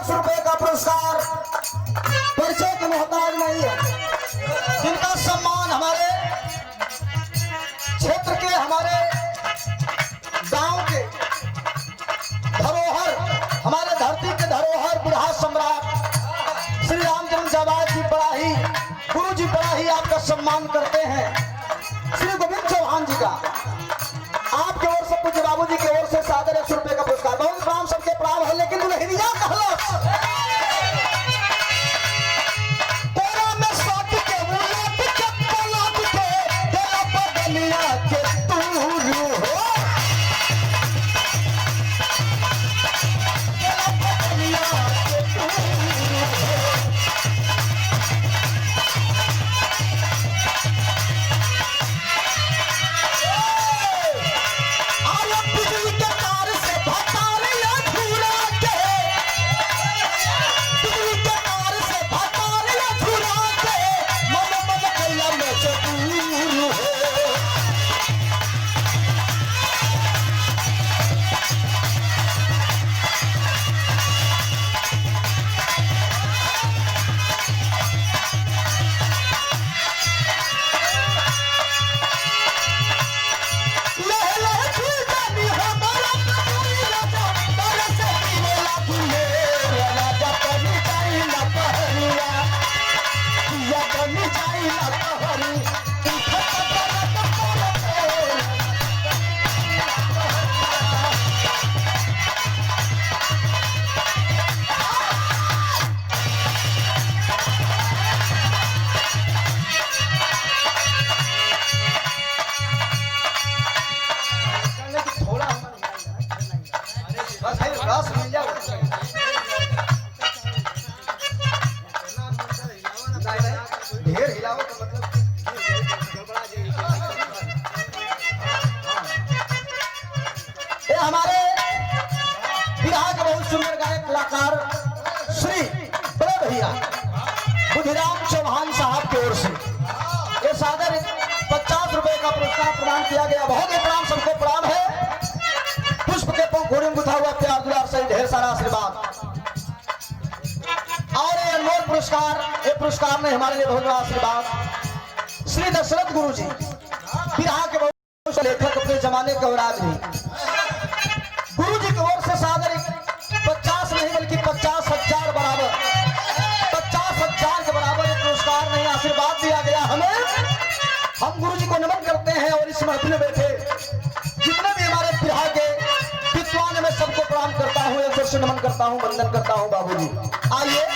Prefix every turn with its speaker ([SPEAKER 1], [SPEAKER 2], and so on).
[SPEAKER 1] 100 रुपए का पुरस्कार परिचय के मोहताज नहीं है, जिनका सम्मान हमारे क्षेत्र के, हमारे गांव के धरोहर, हमारे धरती के धरोहर बुढ़ा सम्राट श्री रामचंद्र जाबाज जी बड़ा ही, गुरु जी बड़ा ही आपका सम्मान करते हैं। श्री गोविंद चौहान जी का आपके ओर से, पूज्य बाबू जी की ओर से सादर 100 रुपए का पुरस्कार। बहुत प्रणाम, सबके प्रणाम है, लेकिन दुल्हनिया कहला ढेर हिलाओ का मतलब ये हमारे बिहार के बहुत सुंदर गायक कलाकार श्री बड़े भैया बुधिराम चौहान साहब की ओर से ये सादर 50 रुपए का पुरस्कार प्रदान किया गया। बहुत ही प्रणाम, सबको प्रणाम है। पुष्प के पंखुड़ी में गुथा हुआ प्यार दुलार से ढेर सारा आशीर्वाद। और ये अनमोल पुरस्कार, ये पुरस्कार ने हमारे लिए बहुत बड़ा आशीर्वाद। श्री दशरथ गुरु जी बिहार के बहुत लेखक, अपने जमाने के और आज भी गुरु जी की ओर से सादर 50 नहीं बल्कि 50,000 बराबर, 50,000 के बराबर एक पुरस्कार नहीं आशीर्वाद दिया गया हमें। हम गुरु जी को नमन करते हैं और इस महफिल में बैठे जितने भी हमारे बिहार के विद्वान, मैं सबको प्रणाम करता हूँ, एक जोर से नमन करता हूँ, वंदन करता हूँ। बाबू जी आइए।